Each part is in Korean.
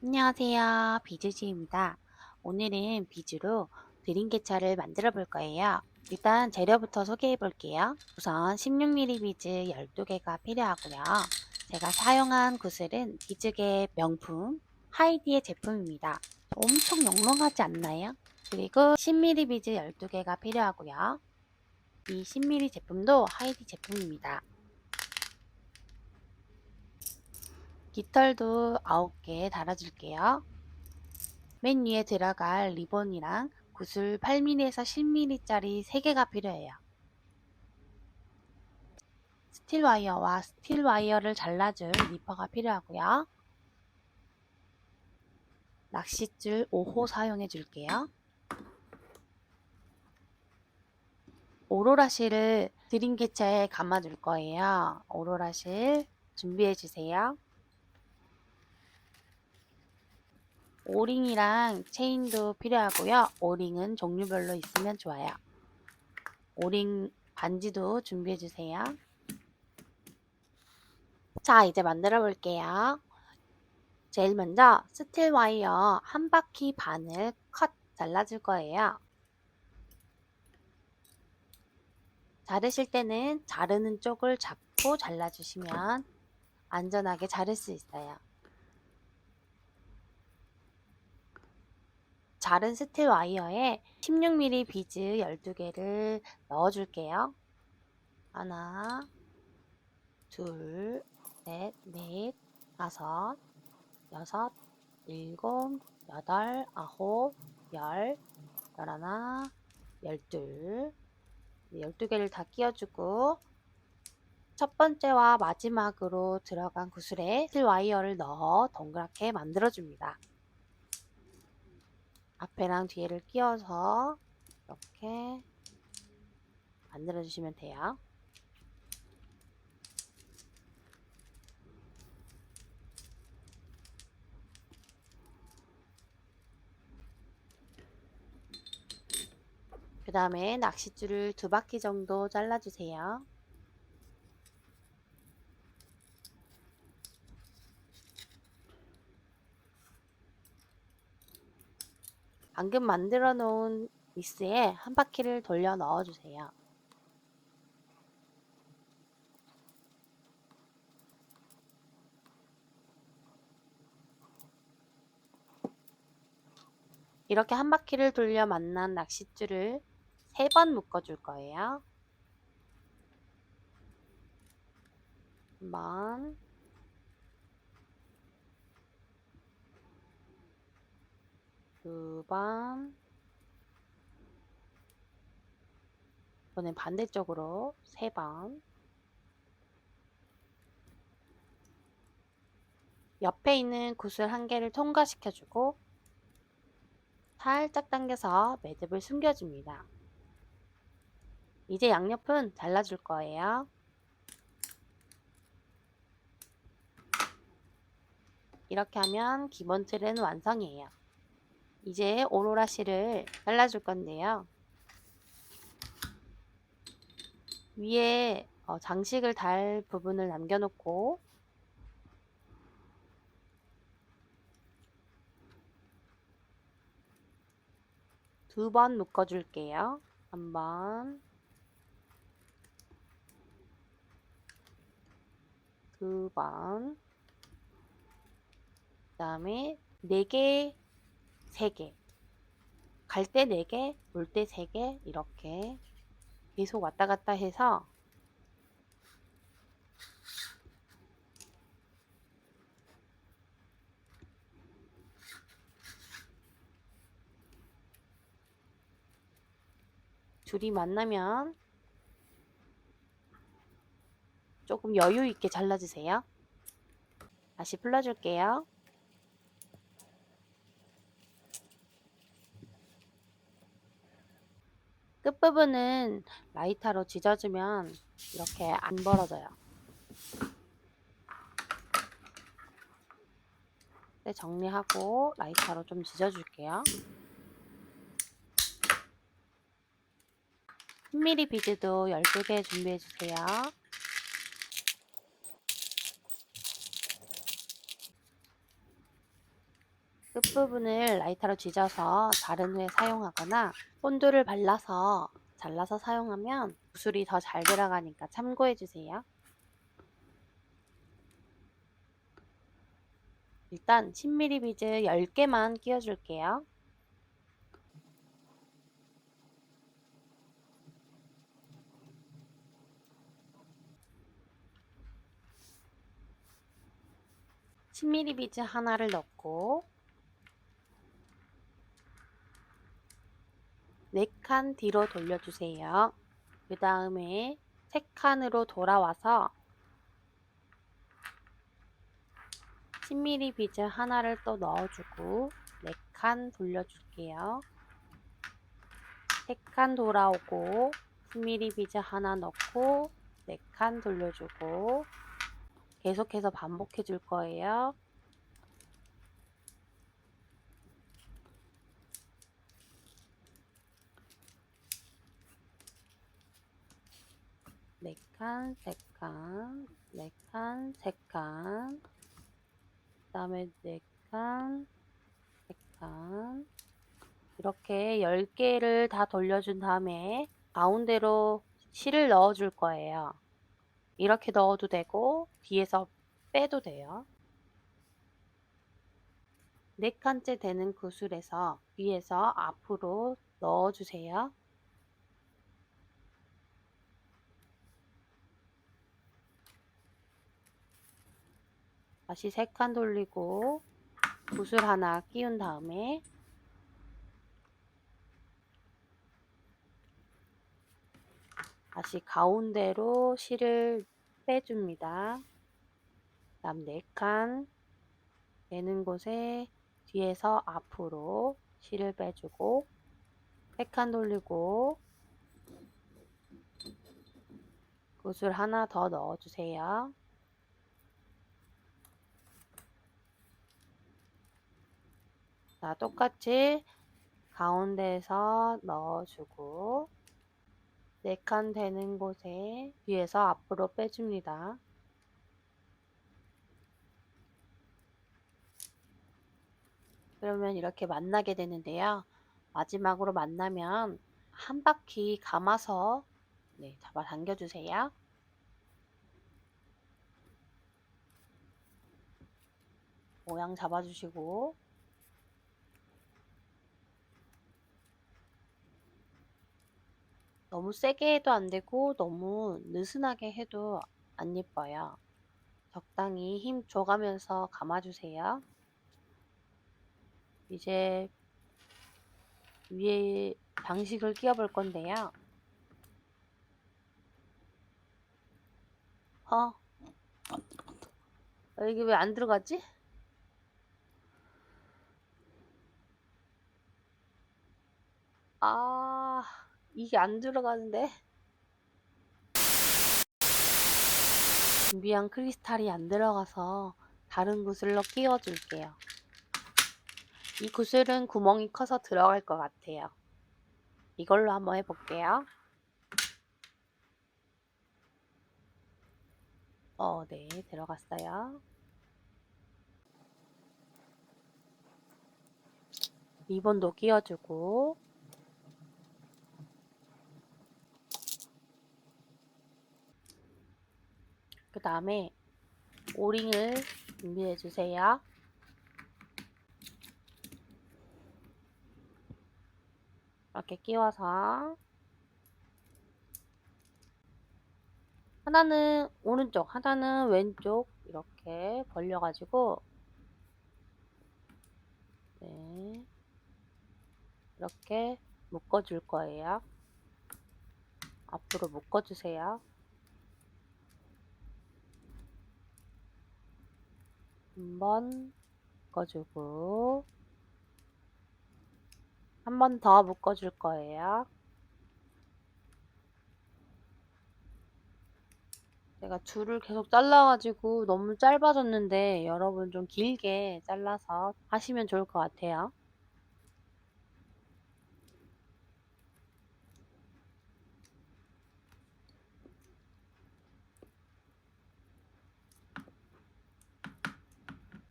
안녕하세요. 비즈지입니다. 오늘은 비즈로 드림캐쳐를 만들어 볼 거예요. 일단 재료부터 소개해 볼게요. 우선 16mm 비즈 12개가 필요하고요. 제가 사용한 구슬은 비즈계 명품 하이디의 제품입니다. 엄청 영롱하지 않나요? 그리고 10mm 비즈 12개가 필요하고요. 이 10mm 제품도 하이디 제품입니다. 깃털도 9개 달아줄게요. 맨 위에 들어갈 리본이랑 구슬 8mm에서 10mm짜리 3개가 필요해요. 스틸 와이어와 스틸 와이어를 잘라줄 니퍼가 필요하고요. 낚싯줄 5호 사용해 줄게요. 오로라 실을 드림캐쳐에 감아 줄 거예요. 오로라 실 준비해 주세요. 오링이랑 체인도 필요하고요. 오링은 종류별로 있으면 좋아요. 오링 반지도 준비해 주세요. 자, 이제 만들어 볼게요. 제일 먼저 스틸 와이어 한 바퀴 반을 컷 잘라줄 거예요. 자르실 때는 자르는 쪽을 잡고 잘라주시면 안전하게 자를 수 있어요. 자른 스틸 와이어에 16mm 비즈 12개를 넣어줄게요. 하나, 둘, 셋, 넷, 다섯, 여섯, 일곱, 여덟, 아홉, 열, 열하나, 열둘, 12개를 다 끼워주고 첫 번째와 마지막으로 들어간 구슬에 스틸 와이어를 넣어 동그랗게 만들어줍니다. 앞에랑 뒤에를 끼워서 이렇게 만들어주시면 돼요. 그 다음에 낚싯줄을 2바퀴 정도 잘라주세요. 방금 만들어 놓은 미스에 한 바퀴를 돌려 넣어주세요. 이렇게 한 바퀴를 돌려 만난 낚싯줄을 3번 묶어줄 거예요. 한 번, 두 번, 이번엔 반대쪽으로 3번, 옆에 있는 구슬 한 개를 통과시켜주고 살짝 당겨서 매듭을 숨겨줍니다. 이제 양옆은 잘라줄 거예요. 이렇게 하면 기본 틀은 완성이에요. 이제 오로라 실을 잘라줄 건데요. 위에 장식을 달 부분을 남겨놓고 두 번 묶어줄게요. 한 번, 두 번, 그 다음에 4개, 3개. 갈 때 4개, 올 때 3개 이렇게 계속 왔다 갔다 해서 줄이 만나면 조금 여유 있게 잘라주세요. 다시 풀어줄게요. 끝부분은 라이터로 지져주면 이렇게 안 벌어져요. 네, 정리하고 라이터로 좀 지져줄게요. 10mm 비즈도 12개 준비해주세요. 끝부분을 라이터로 쥐져서 자른 후에 사용하거나 본드를 발라서 잘라서 사용하면 구슬이 더 잘 들어가니까 참고해주세요. 일단 10mm 비즈 10개만 끼워줄게요. (10mm) 비즈 하나를 넣고 4칸 뒤로 돌려주세요. 그 다음에 3칸으로 돌아와서 10mm 비즈 하나를 또 넣어주고 4칸 돌려줄게요. 3칸 돌아오고 10mm 비즈 하나 넣고 4칸 돌려주고 계속해서 반복해 줄 거예요. 네 칸, 세 칸, 네 칸, 세 칸, 그 다음에 네 칸, 세 칸. 이렇게 10개를 다 돌려준 다음에 가운데로 실을 넣어 줄 거예요. 이렇게 넣어도 되고 뒤에서 빼도 돼요. 4칸째 되는 구슬에서 뒤에서 앞으로 넣어 주세요. 다시 3칸 돌리고 구슬 하나 끼운 다음에 다시 가운데로 실을 빼줍니다. 다음 4칸 되는 곳에 뒤에서 앞으로 실을 빼주고 3칸 돌리고 구슬 하나 더 넣어주세요. 자, 똑같이 가운데에서 넣어주고 4칸 되는 곳에 뒤에서 앞으로 빼줍니다. 그러면 이렇게 만나게 되는데요. 마지막으로 만나면 한 바퀴 감아서 잡아 당겨주세요. 모양 잡아주시고 너무 세게 해도 안 되고 너무 느슨하게 해도 안 예뻐요. 적당히 힘 줘가면서 감아주세요. 이제 위에 장식을 끼워 볼 건데요. 이게 왜 안 들어가지? 아, 이게 안 들어가는데? 준비한 크리스탈이 안 들어가서 다른 구슬로 끼워 줄게요. 이 구슬은 구멍이 커서 들어갈 것 같아요. 이걸로 한번 해볼게요. 네, 들어갔어요. 리본도 끼워주고 그 다음에 오링을 준비해 주세요. 이렇게 끼워서 하나는 오른쪽, 하나는 왼쪽 이렇게 벌려가지고 이렇게 묶어줄 거예요. 앞으로 묶어주세요. 한번 묶어주고 한 번 더 묶어줄 거예요. 제가 줄을 계속 잘라가지고 너무 짧아졌는데 여러분 좀 길게 잘라서 하시면 좋을 것 같아요.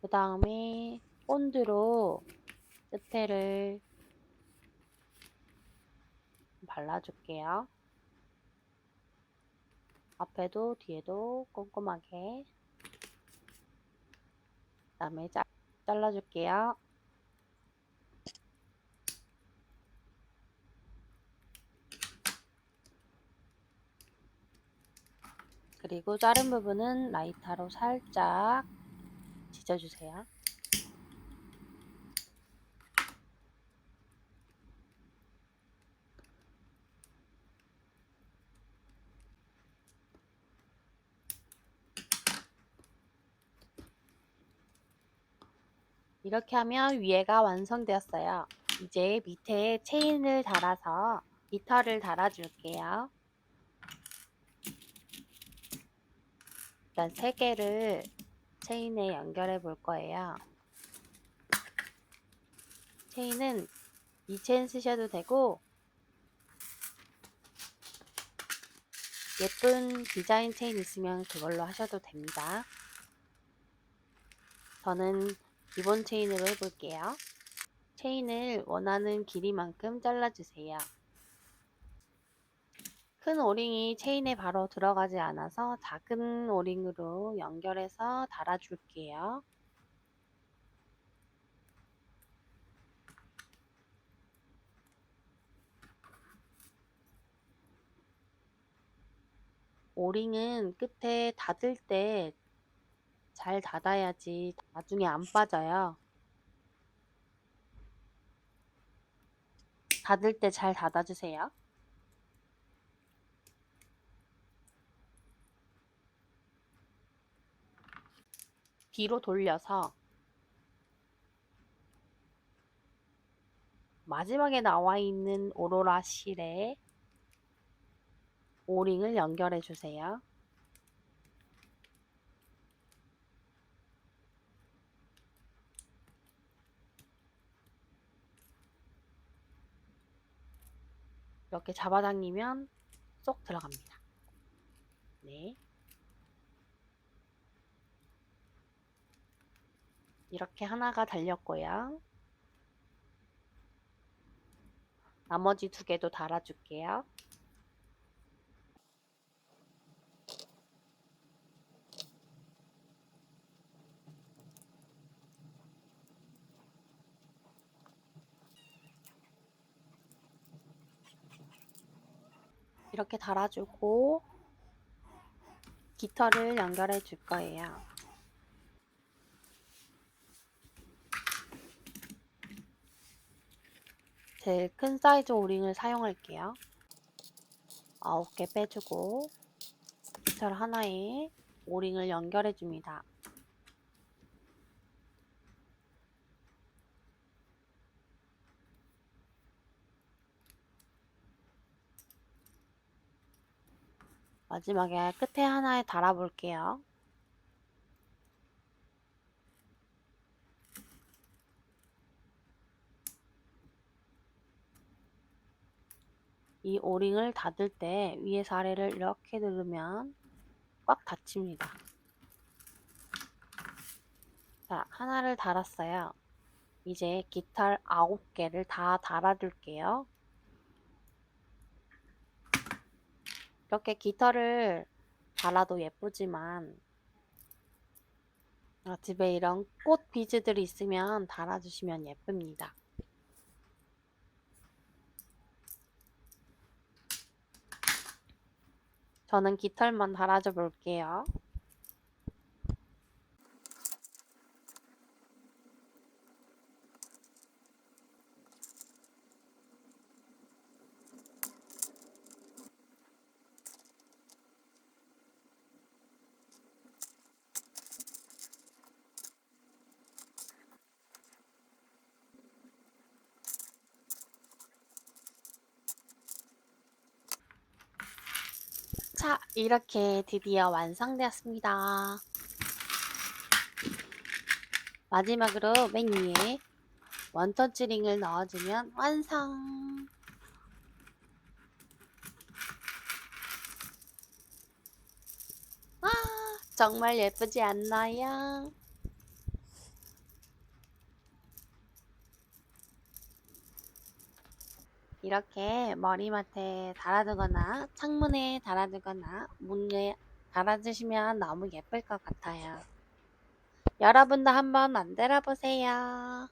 그 다음에 본드로 끝에를 발라줄게요. 앞에도 뒤에도 꼼꼼하게. 그다음에 잘라줄게요. 그리고 자른 부분은 라이터로 살짝 지져주세요. 이렇게 하면 위에가 완성되었어요. 이제 밑에 체인을 달아서 기타를 달아줄게요. 일단 3개를 체인에 연결해 볼 거예요. 체인은 2체인 쓰셔도 되고 예쁜 디자인 체인 있으면 그걸로 하셔도 됩니다. 저는 기본 체인으로 해볼게요. 체인을 원하는 길이만큼 잘라주세요. 큰 오링이 체인에 바로 들어가지 않아서 작은 오링으로 연결해서 달아줄게요. 오링은 끝에 닫을 때 잘 닫아야지 나중에 안 빠져요. 닫을 때 잘 닫아주세요. 뒤로 돌려서 마지막에 나와 있는 오로라 실에 오링을 연결해 주세요. 이렇게 잡아당기면 쏙 들어갑니다. 네. 이렇게 하나가 달렸고요. 나머지 2개도 달아줄게요. 이렇게 달아주고 깃털을 연결해 줄 거예요. 제일 큰 사이즈 오링을 사용할게요. 9개 빼주고 깃털 하나에 오링을 연결해 줍니다. 마지막에 끝에 하나에 달아 볼게요. 이 오링을 닫을 때 위에서 아래를 이렇게 누르면 꽉 닫힙니다. 자, 하나를 달았어요. 이제 깃털 9개를 다 달아줄게요. 이렇게 깃털을 달아도 예쁘지만 집에 이런 꽃 비즈들이 있으면 달아주시면 예쁩니다. 저는 깃털만 달아줘 볼게요. 자, 이렇게 드디어 완성되었습니다. 마지막으로 맨 위에 원터치링을 넣어주면 완성! 아, 정말 예쁘지 않나요? 이렇게 머리맡에 달아두거나 창문에 달아두거나 문에 달아주시면 너무 예쁠 것 같아요. 여러분도 한번 만들어 보세요.